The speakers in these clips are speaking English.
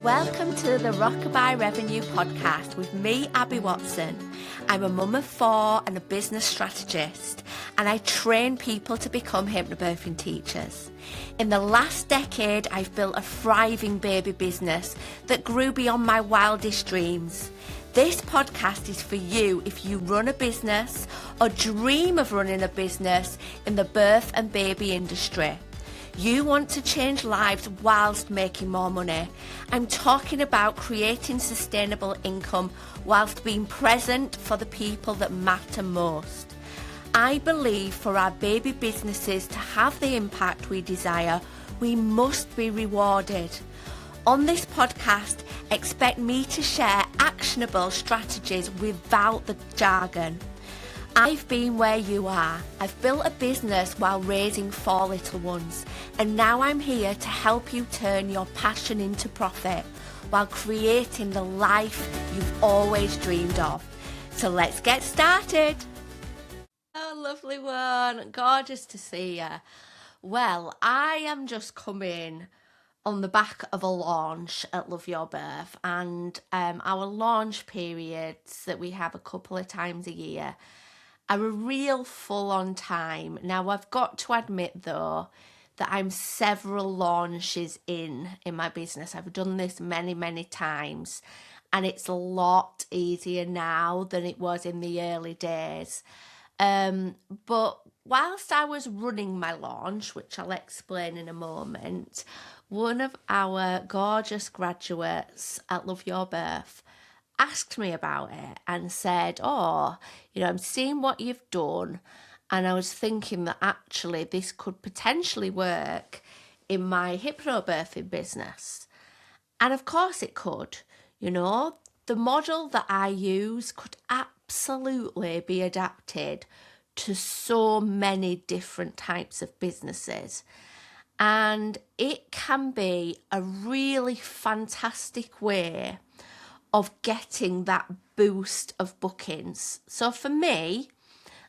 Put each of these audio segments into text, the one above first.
Welcome to the Rockabye Revenue Podcast with me, Abby Watson. I'm a mum of 4 and a business strategist, and I train people to become hypnobirthing teachers. In the last decade, I've built a thriving baby business that grew beyond my wildest dreams. This podcast is for you if you run a business or dream of running a business in the birth and baby industry. You want to change lives whilst making more money. I'm talking about creating sustainable income whilst being present for the people that matter most. I believe for our baby businesses to have the impact we desire, we must be rewarded. On this podcast, expect me to share actionable strategies without the jargon. I've been where you are. I've built a business while raising 4 little ones, and now I'm here to help you turn your passion into profit while creating the life you've always dreamed of. So let's get started. Oh, lovely one. Gorgeous to see you. Well, I am just coming on the back of a launch at Love Your Birth, and our launch periods that we have a couple of times a year are a real full-on time. Now, I've got to admit, though, that I'm several launches in my business. I've done this many times, and it's a lot easier now than it was in the early days. But whilst I was running my launch, which I'll explain in a moment, one of our gorgeous graduates at Love Your Birth asked me about it and said, I'm seeing what you've done, and I was thinking that actually this could potentially work in my hypnobirthing business. And of course it could. The model that I use could absolutely be adapted to so many different types of businesses. And it can be a really fantastic way of getting that boost of bookings. So for me,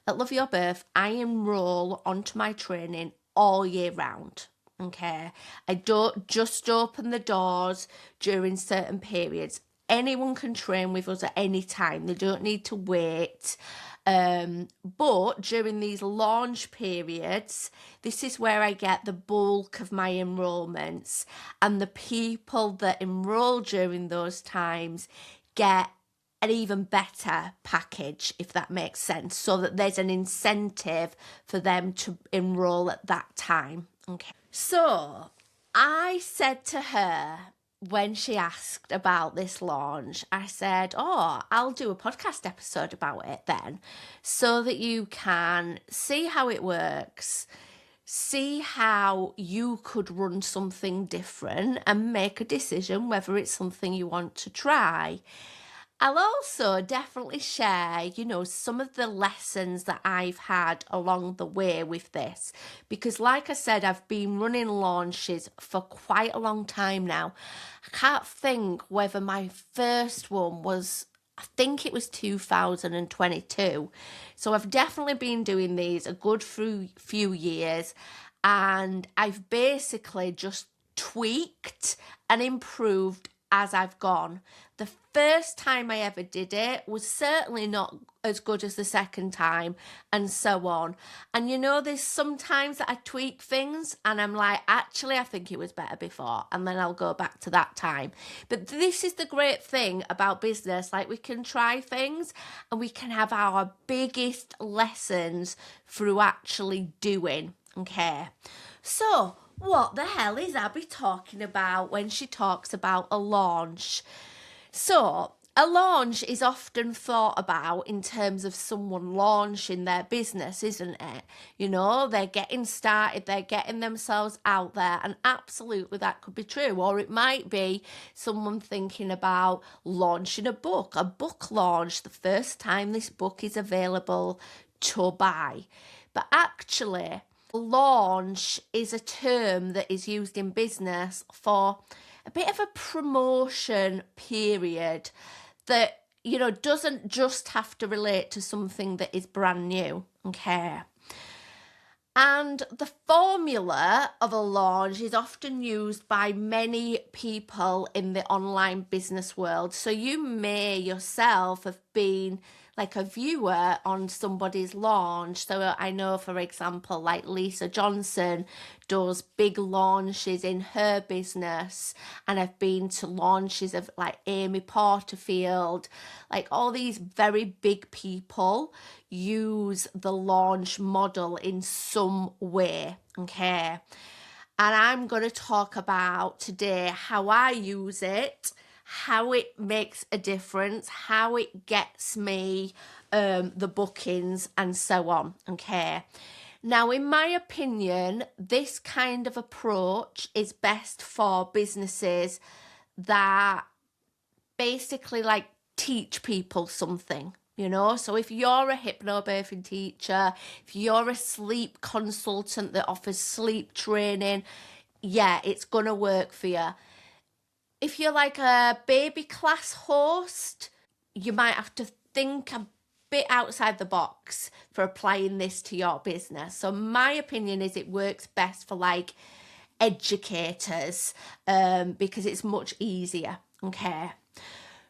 at Love Your Birth, I enroll onto my training all year round. Okay, I don't just open the doors during certain periods. Anyone can train with us at any time. They don't need to wait. But during these launch periods, this is where I get the bulk of my enrollments, and the people that enroll during those times get an even better package, if that makes sense, so that there's an incentive for them to enroll at that time. Okay. So I said to her, when she asked about this launch, I said, I'll do a podcast episode about it then, so that you can see how it works, see how you could run something different and make a decision whether it's something you want to try. I'll also definitely share, some of the lessons that I've had along the way with this, because like I said, I've been running launches for quite a long time now. I can't think whether my first one was, I think it was 2022. So I've definitely been doing these a good few years, and I've basically just tweaked and improved as I've gone. The first time I ever did it was certainly not as good as the second time, and so on. And there's sometimes that I tweak things and I'm like, actually, I think it was better before, and then I'll go back to that time. But this is the great thing about business. Like, we can try things and we can have our biggest lessons through actually doing. Okay. So what the hell is Abby talking about when she talks about a launch? So a launch is often thought about in terms of someone launching their business, isn't it? They're getting started, they're getting themselves out there, and absolutely that could be true. Or it might be someone thinking about launching a book launch, the first time this book is available to buy. But actually, launch is a term that is used in business for a bit of a promotion period that, doesn't just have to relate to something that is brand new. Okay. And the formula of a launch is often used by many people in the online business world. So you may yourself have been like a viewer on somebody's launch. So I know, for example, like Lisa Johnson does big launches in her business, and I've been to launches of like Amy Porterfield. Like all these very big people use the launch model in some way, okay? And I'm going to talk about today how I use it, how it makes a difference, how it gets me the bookings, and so on, okay? Now, in my opinion, this kind of approach is best for businesses that basically like teach people something. So if you're a hypnobirthing teacher, if you're a sleep consultant that offers sleep training, yeah, it's going to work for you. If you're like a baby class host, you might have to think a bit outside the box for applying this to your business. So my opinion is it works best for like educators because it's much easier, okay?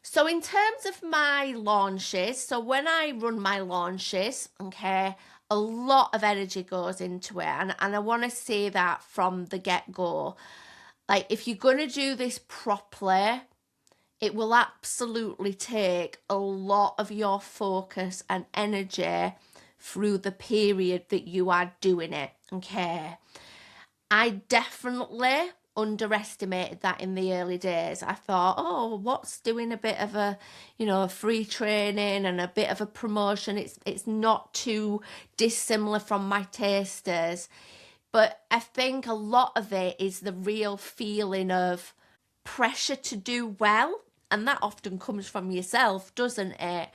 So in terms of my launches, so when I run my launches, okay, a lot of energy goes into it. And I want to say that from the get-go. Like, if you're going to do this properly, it will absolutely take a lot of your focus and energy through the period that you are doing it, okay? I definitely underestimated that in the early days. I thought, oh, what's doing a bit of a free training and a bit of a promotion? It's not too dissimilar from my tasters. But I think a lot of it is the real feeling of pressure to do well, and that often comes from yourself, doesn't it?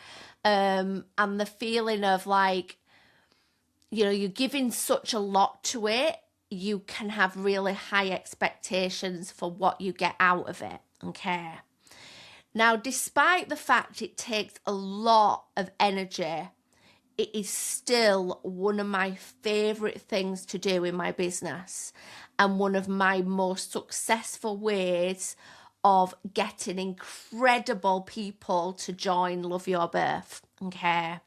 And the feeling of like, you're giving such a lot to it, you can have really high expectations for what you get out of it, okay? Now, despite the fact it takes a lot of energy, it is still one of my favourite things to do in my business and one of my most successful ways of getting incredible people to join Love Your Birth, okay?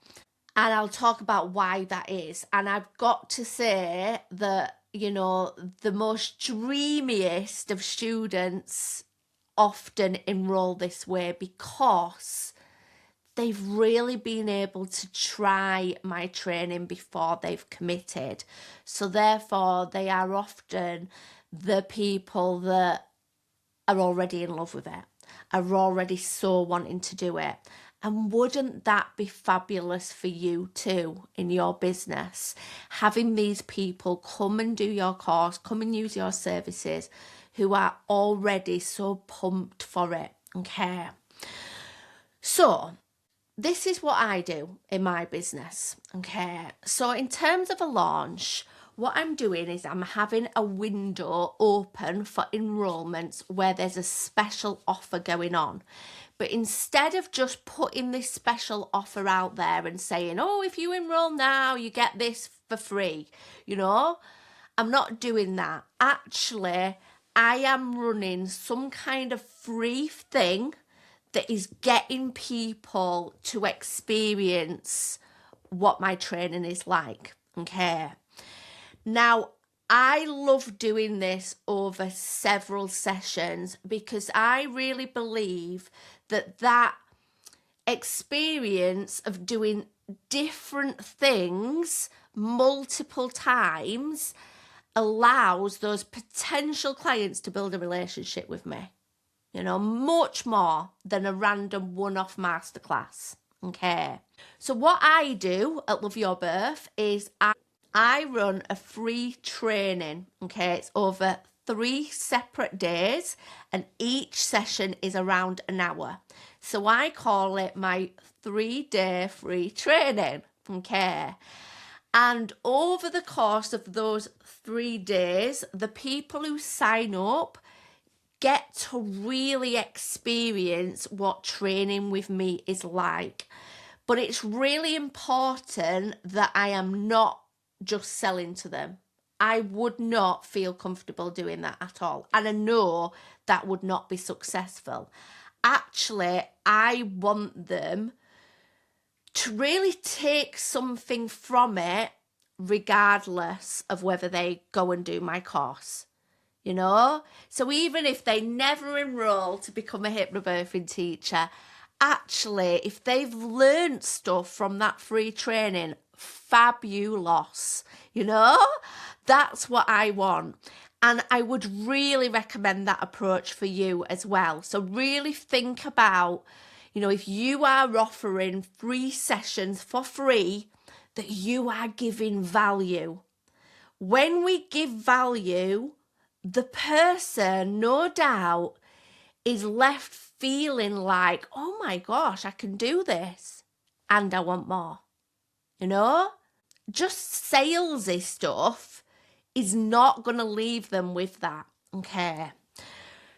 And I'll talk about why that is. And I've got to say that, the most dreamiest of students often enroll this way because they've really been able to try my training before they've committed. So therefore, they are often the people that are already in love with it, are already so wanting to do it. And wouldn't that be fabulous for you too in your business? Having these people come and do your course, come and use your services, who are already so pumped for it, okay? So this is what I do in my business, okay? So in terms of a launch, what I'm doing is I'm having a window open for enrollments where there's a special offer going on. But instead of just putting this special offer out there and saying, oh, if you enroll now, you get this for free, I'm not doing that. Actually, I am running some kind of free thing that is getting people to experience what my training is like, okay? Now, I love doing this over several sessions because I really believe that experience of doing different things multiple times allows those potential clients to build a relationship with me, much more than a random one-off masterclass, okay? So what I do at Love Your Birth is I run a free training, okay? It's over 3 separate days and each session is around an hour. So I call it my 3-day free training, okay? And over the course of those 3 days, the people who sign up get to really experience what training with me is like. But it's really important that I am not just selling to them. I would not feel comfortable doing that at all. And I know that would not be successful. Actually, I want them to really take something from it, regardless of whether they go and do my course. You know? So even if they never enroll to become a hypnobirthing teacher, actually, if they've learned stuff from that free training, fabulous. You know? That's what I want. And I would really recommend that approach for you as well. So really think about, you know, if you are offering free sessions for free, that you are giving value. When we give value, the person, no doubt, is left feeling like, oh my gosh, I can do this and I want more. You know? Just salesy stuff is not going to leave them with that, okay?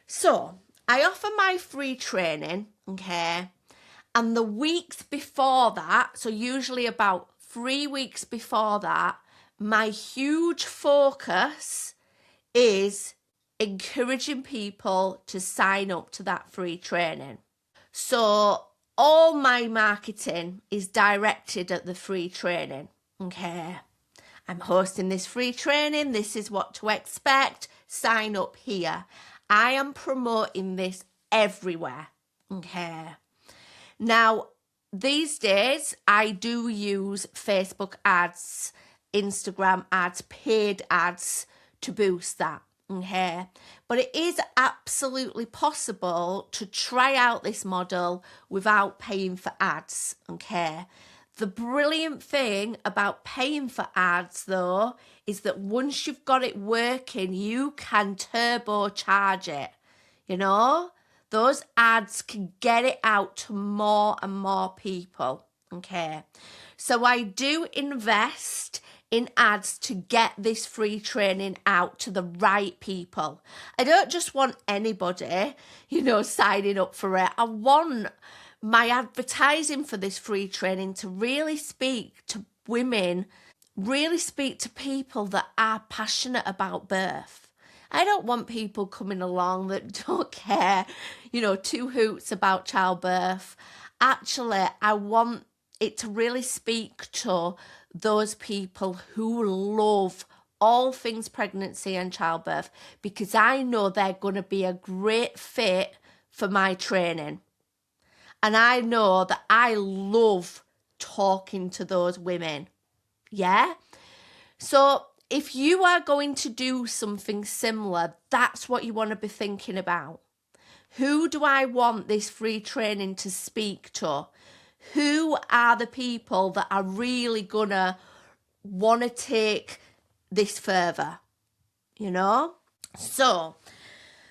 So, I offer my free training, okay? And the weeks before that, so usually about 3 weeks before that, my huge focus is encouraging people to sign up to that free training. So all my marketing is directed at the free training. Okay, I'm hosting this free training. This is what to expect. Sign up here. I am promoting this everywhere. Okay. Now, these days, I do use Facebook ads, Instagram ads, paid ads to boost that. Okay, but it is absolutely possible to try out this model without paying for ads. Okay, the brilliant thing about paying for ads, though, is that once you've got it working, you can turbocharge it. You know, those ads can get it out to more and more people. Okay, so I do invest in ads to get this free training out to the right people. I don't just want anybody, you know, signing up for it. I want my advertising for this free training to really speak to women, really speak to people that are passionate about birth. I don't want people coming along that don't care, you know, two hoots about childbirth. Actually, I want it to really speak to those people who love all things pregnancy and childbirth, because I know they're going to be a great fit for my training. And I know that I love talking to those women. Yeah? So if you are going to do something similar, that's what you want to be thinking about. Who do I want this free training to speak to? Who are the people that are really gonna want to take this further? You know? So,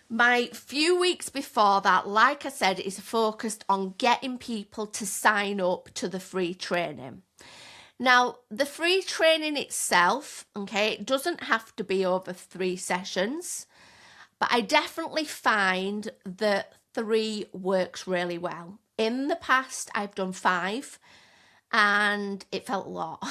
my few weeks before that, like I said, is focused on getting people to sign up to the free training. Now, the free training itself, okay, it doesn't have to be over 3 sessions, but I definitely find that 3 works really well. In the past, I've done 5 and it felt a lot.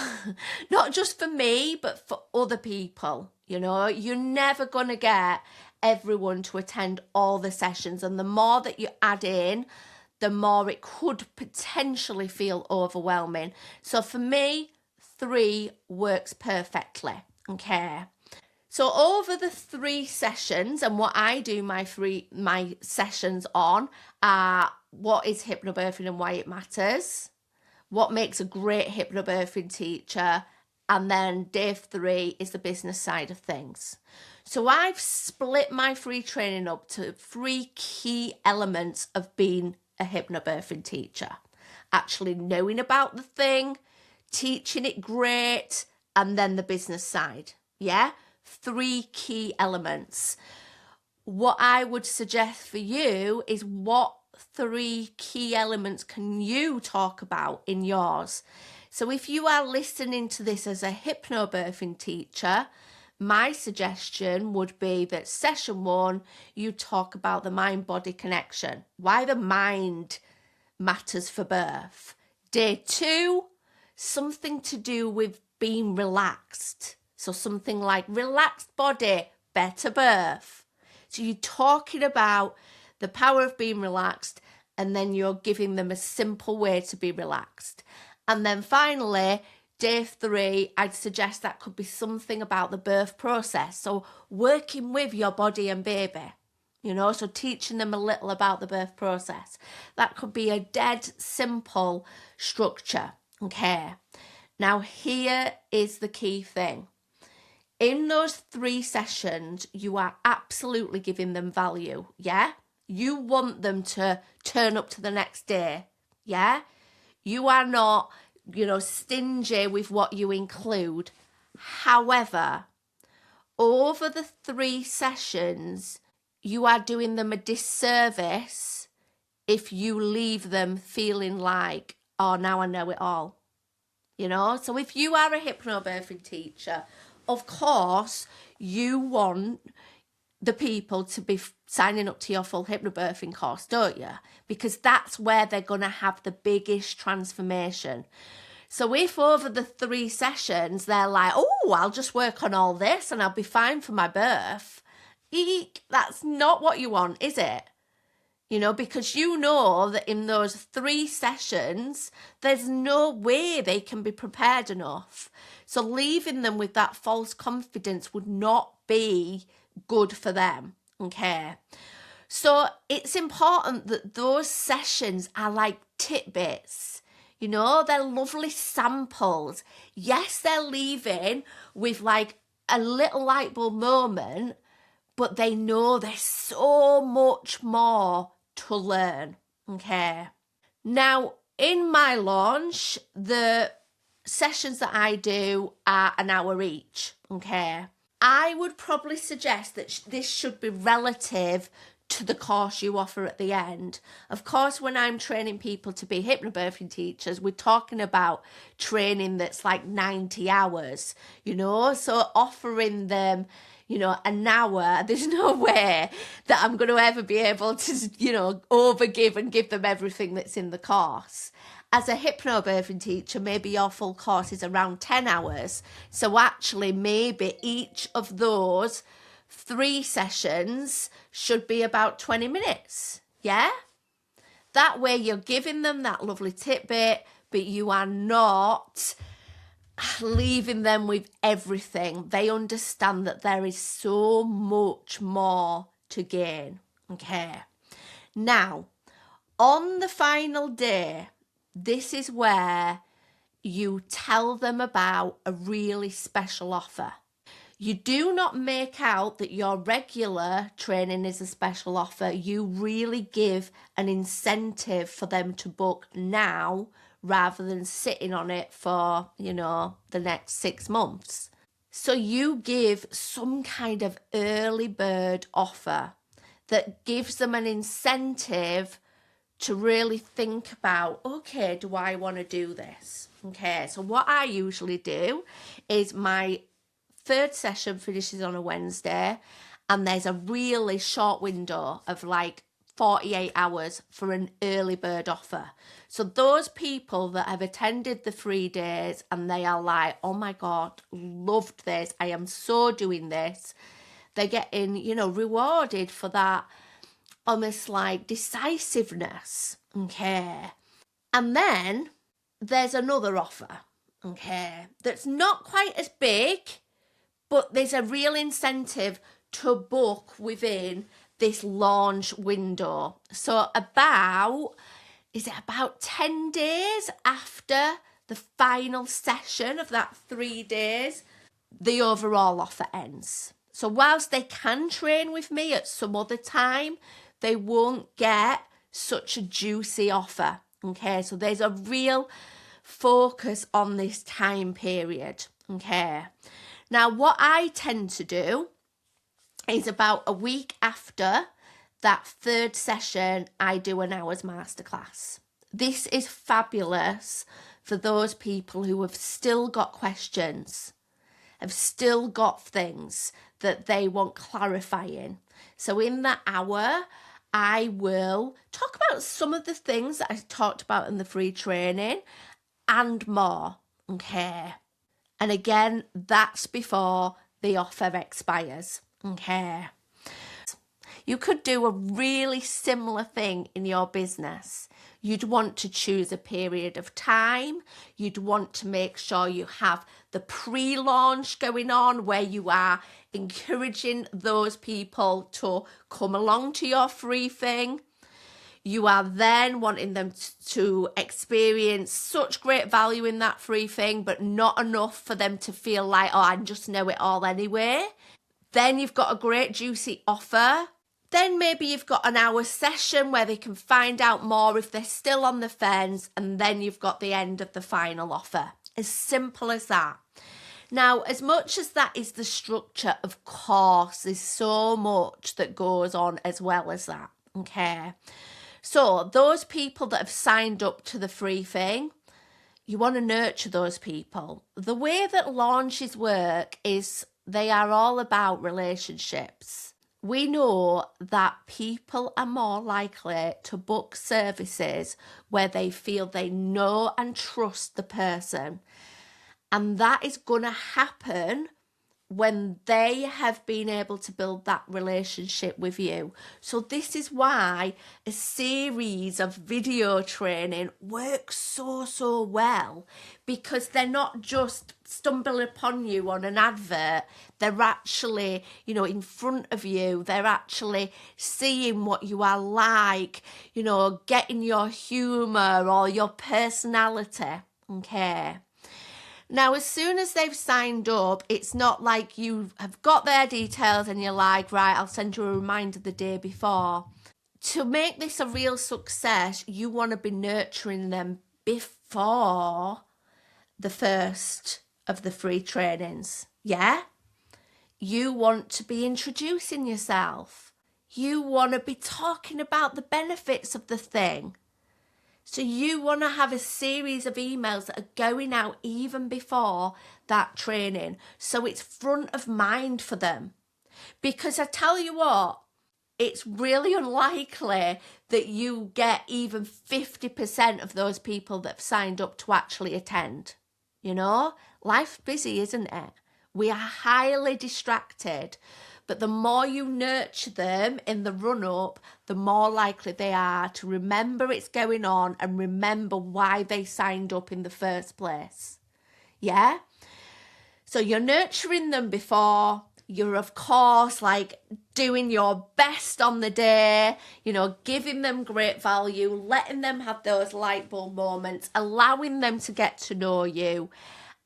Not just for me, but for other people. You know, you're never going to get everyone to attend all the sessions. And the more that you add in, the more it could potentially feel overwhelming. So for me, 3 works perfectly. Okay. So over the 3 sessions, and what I do my sessions on are what is hypnobirthing and why it matters, what makes a great hypnobirthing teacher, and then day 3 is the business side of things. So I've split my free training up to 3 key elements of being a hypnobirthing teacher. Actually knowing about the thing, teaching it great, and then the business side. Yeah? 3 key elements. What I would suggest for you is what 3 key elements can you talk about in yours. So if you are listening to this as a hypnobirthing teacher, my suggestion would be that session 1, you talk about the mind-body connection, why the mind matters for birth. Day 2, something to do with being relaxed. So something like relaxed body, better birth. So you're talking about the power of being relaxed, and then you're giving them a simple way to be relaxed. And then finally, day 3, I'd suggest that could be something about the birth process. So working with your body and baby, so teaching them a little about the birth process. That could be a dead simple structure, okay? Now, here is the key thing. In those 3 sessions, you are absolutely giving them value, yeah? You want them to turn up to the next day, yeah? You are not, stingy with what you include. However, over the 3 sessions, you are doing them a disservice if you leave them feeling like, oh, now I know it all. So if you are a hypnobirthing teacher, of course, you want the people to be signing up to your full hypnobirthing course, don't you? Because that's where they're going to have the biggest transformation. So if over the 3 sessions, they're like, oh, I'll just work on all this and I'll be fine for my birth. Eek, that's not what you want, is it? Because you know that in those 3 sessions, there's no way they can be prepared enough. So leaving them with that false confidence would not be good for them, okay? So it's important that those sessions are like tidbits, they're lovely samples. Yes, they're leaving with like a little light bulb moment, but they know there's so much more to learn, okay? Now, in my launch, the sessions that I do are an hour each, okay? I would probably suggest that this should be relative to the course you offer at the end. Of course, when I'm training people to be hypnobirthing teachers, we're talking about training that's like 90 hours, so offering them an hour, there's no way that I'm going to ever be able to, overgive and give them everything that's in the course. As a hypnobirthing teacher, maybe your full course is around 10 hours. So actually, maybe each of those 3 sessions should be about 20 minutes, yeah? That way you're giving them that lovely tidbit, but you are not leaving them with everything. They understand that there is so much more to gain, okay? Now, on the final day, this is where you tell them about a really special offer. You do not make out that your regular training is a special offer. You really give an incentive for them to book now rather than sitting on it for, the next 6 months. So you give some kind of early bird offer that gives them an incentive to really think about, okay, do I want to do this? Okay, so what I usually do is my 3rd session finishes on a Wednesday, and there's a really short window of like 48 hours for an early bird offer. So those people that have attended the 3 days and they are like, oh my God, loved this, I am so doing this, they're getting, rewarded for that almost like decisiveness, okay? And then there's another offer, okay, that's not quite as big, but there's a real incentive to book within this launch window. So about 10 days after the final session of that 3 days, the overall offer ends. So whilst they can train with me at some other time, they won't get such a juicy offer, okay? So there's a real focus on this time period, okay? Now, what I tend to do is about a week after that 3rd session, I do an hour's masterclass. This is fabulous for those people who have still got questions, have still got things that they want clarifying. So in that hour, I will talk about some of the things that I talked about in the free training and more, okay? And again, that's before the offer expires. Okay. You could do a really similar thing in your business. You'd want to choose a period of time. You'd want to make sure you have the pre-launch going on where you are encouraging those people to come along to your free thing. You are then wanting them to experience such great value in that free thing, but not enough for them to feel like, oh, I just know it all anyway. Then you've got a great juicy offer. Then maybe you've got an hour session where they can find out more if they're still on the fence, and then you've got the end of the final offer. As simple as that. Now, as much as that is the structure, of course, there's so much that goes on as well as that, okay? So those people that have signed up to the free thing, you want to nurture those people. The way that launches work is they are all about relationships. We know that people are more likely to book services where they feel they know and trust the person. And that is going to happen when they have been able to build that relationship with you. So this is why a series of video training works so well, because they're not just stumbling upon you on an advert. They're actually, in front of you. They're actually seeing what you are like, getting your humor or your personality. Okay. Now, as soon as they've signed up, it's not like you have got their details and you're like, right, I'll send you a reminder the day before. To make this a real success, you want to be nurturing them before the first of the free trainings. Yeah? You want to be introducing yourself. You want to be talking about the benefits of the thing. So you want to have a series of emails that are going out even before that training, so it's front of mind for them. Because I tell you what, it's really unlikely that you get even 50% of those people that have signed up to actually attend. Life's busy, isn't it? We are highly distracted. But the more you nurture them in the run-up, the more likely they are to remember it's going on and remember why they signed up in the first place. Yeah? So you're nurturing them before. You're, of course, doing your best on the day, giving them great value, letting them have those light bulb moments, allowing them to get to know you.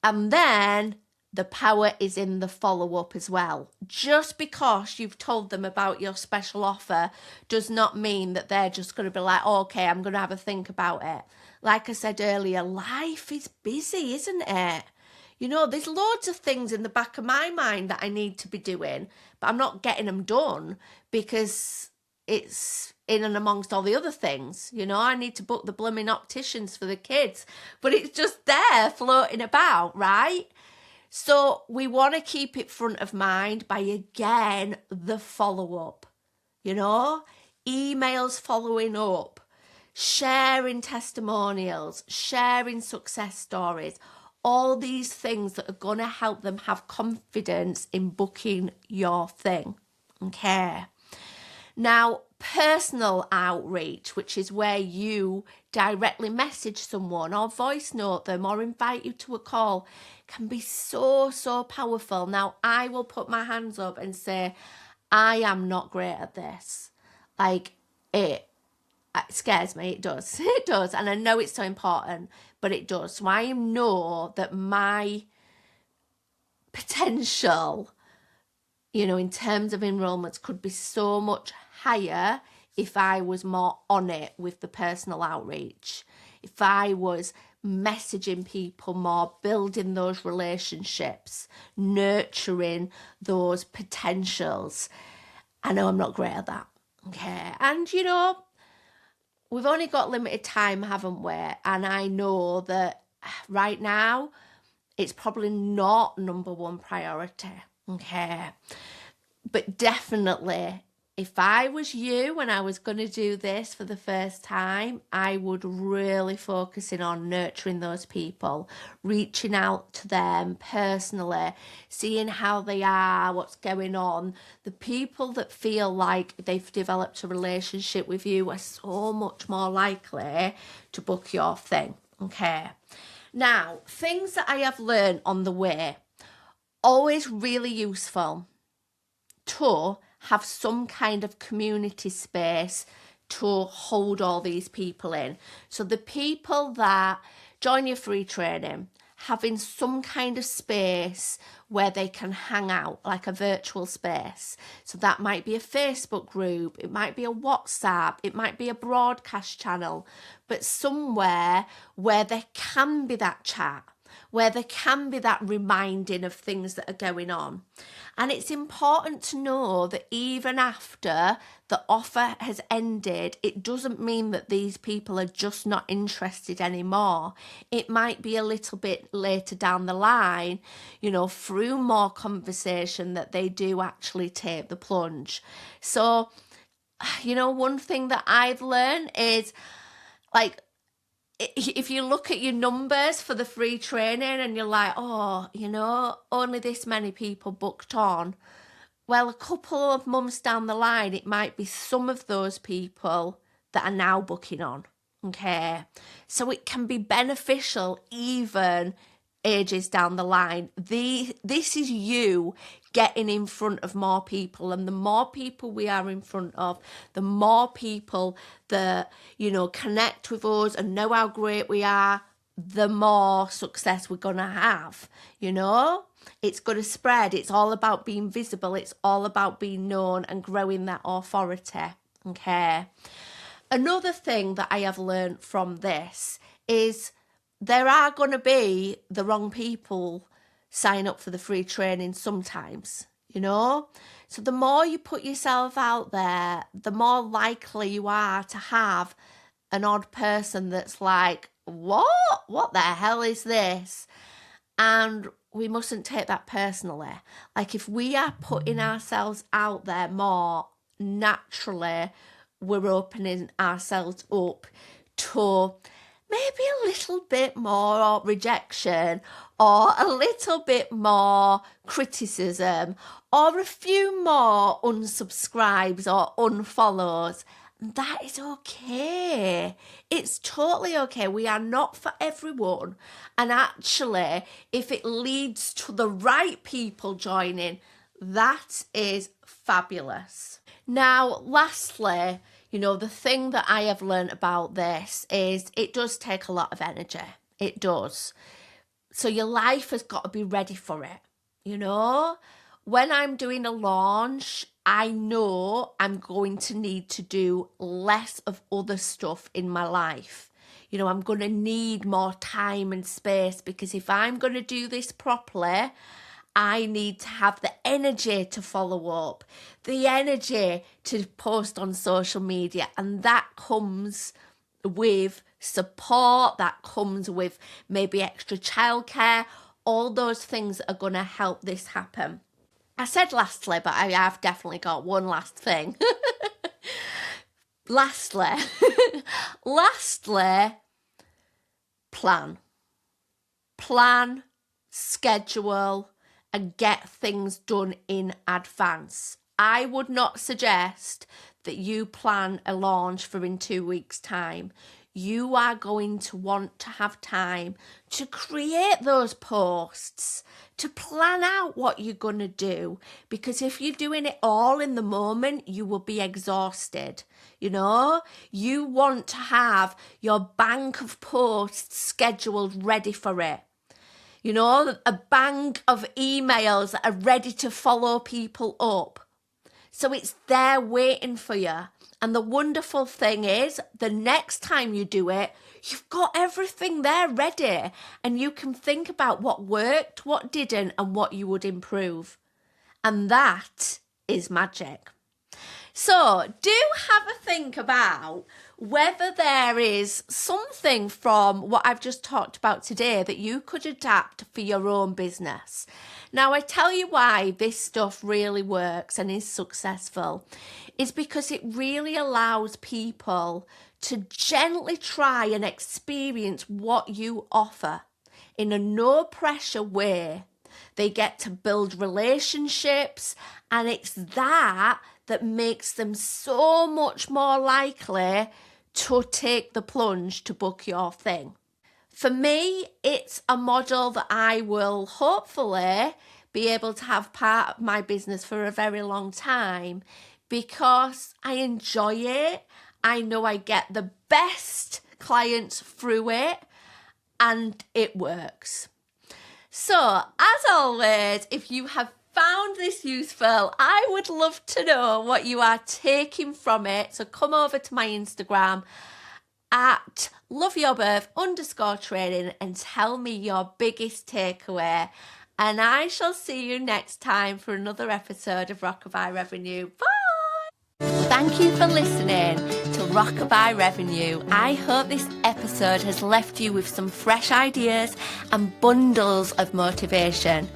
And then the power is in the follow-up as well. Just because you've told them about your special offer does not mean that they're just going to be like, oh, okay, I'm going to have a think about it. Like I said earlier, life is busy, isn't it? There's loads of things in the back of my mind that I need to be doing, but I'm not getting them done because it's in and amongst all the other things. I need to book the blooming opticians for the kids, but it's just there floating about, right? So we want to keep it front of mind by, again, the follow-up, emails following up, sharing testimonials, sharing success stories, all these things that are going to help them have confidence in booking your thing. Okay. Now, personal outreach, which is where you directly message someone or voice note them or invite you to a call, can be so powerful. Now, I will put my hands up and say, I am not great at this. It scares me. It does. It does. And I know it's so important, but it does. So I know that my potential, in terms of enrollments could be so much higher if I was more on it with the personal outreach. If I was messaging people more, building those relationships, nurturing those potentials. I know I'm not great at that. Okay. And, we've only got limited time, haven't we? And I know that right now it's probably not number one priority. Okay. But definitely if I was you and I was going to do this for the first time, I would really focus in on nurturing those people, reaching out to them personally, seeing how they are, what's going on. The people that feel like they've developed a relationship with you are so much more likely to book your thing. Okay. Now, things that I have learned on the way, always really useful to have some kind of community space to hold all these people in. So the people that join your free training, having some kind of space where they can hang out, like a virtual space. So that might be a Facebook group, it might be a WhatsApp, it might be a broadcast channel, but somewhere where there can be that chat, where there can be that reminding of things that are going on. And it's important to know that even after the offer has ended, it doesn't mean that these people are just not interested anymore. It might be a little bit later down the line, through more conversation, that they do actually take the plunge. So, one thing that I've learned is, like, if you look at your numbers for the free training and you're like, only this many people booked on, well, a couple of months down the line, it might be some of those people that are now booking on. Okay. So it can be beneficial even ages down the line. This is you getting in front of more people, and the more people we are in front of, the more people that connect with us and know how great we are, the more success we're gonna have. It's going to spread. It's all about being visible. It's all about being known and growing that authority. Okay. Another thing that I have learned from this is there are going to be the wrong people sign up for the free training sometimes, So the more you put yourself out there, the more likely you are to have an odd person that's like, what the hell is this? And we mustn't take that personally. Like, if we are putting ourselves out there more, naturally we're opening ourselves up to maybe a little bit more rejection, or a little bit more criticism, or a few more unsubscribes or unfollows. That is okay. It's totally okay. We are not for everyone. And actually, if it leads to the right people joining, that is fabulous. Now, lastly, the thing that I have learned about this is it does take a lot of energy. It does. So your life has got to be ready for it. When I'm doing a launch, I know I'm going to need to do less of other stuff in my life. I'm going to need more time and space, because if I'm going to do this properly, I need to have the energy to follow up, the energy to post on social media. And that comes with support, that comes with maybe extra childcare. All those things are going to help this happen. I said lastly, but I have definitely got one last thing. Lastly, plan, schedule, and get things done in advance. I would not suggest that you plan a launch for in 2 weeks' time. You are going to want to have time to create those posts, to plan out what you're going to do, because if you're doing it all in the moment, you will be exhausted. You want to have your bank of posts scheduled ready for it. A bank of emails that are ready to follow people up. So it's there waiting for you. And the wonderful thing is, the next time you do it, you've got everything there ready, and you can think about what worked, what didn't, and what you would improve. And that is magic. So do have a think about whether there is something from what I've just talked about today that you could adapt for your own business. Now, I tell you why this stuff really works and is successful is because it really allows people to gently try and experience what you offer in a no pressure way. They get to build relationships, and it's that makes them so much more likely to take the plunge to book your thing. For me, it's a model that I will hopefully be able to have part of my business for a very long time because I enjoy it. I know I get the best clients through it and it works. So, as always, if you have found this useful, I would love to know what you are taking from it. So come over to my Instagram at loveyourbirth_training and tell me your biggest takeaway. And I shall see you next time for another episode of Rockabye Revenue. Bye! Thank you for listening to Rockabye Revenue. I hope this episode has left you with some fresh ideas and bundles of motivation.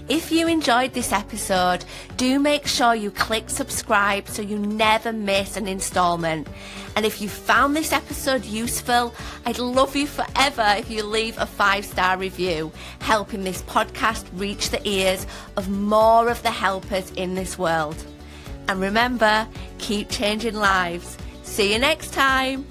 If you enjoyed this episode, do make sure you click subscribe so you never miss an installment. And if you found this episode useful, I'd love you forever if you leave a 5-star review, helping this podcast reach the ears of more of the helpers in this world. And remember, keep changing lives. See you next time.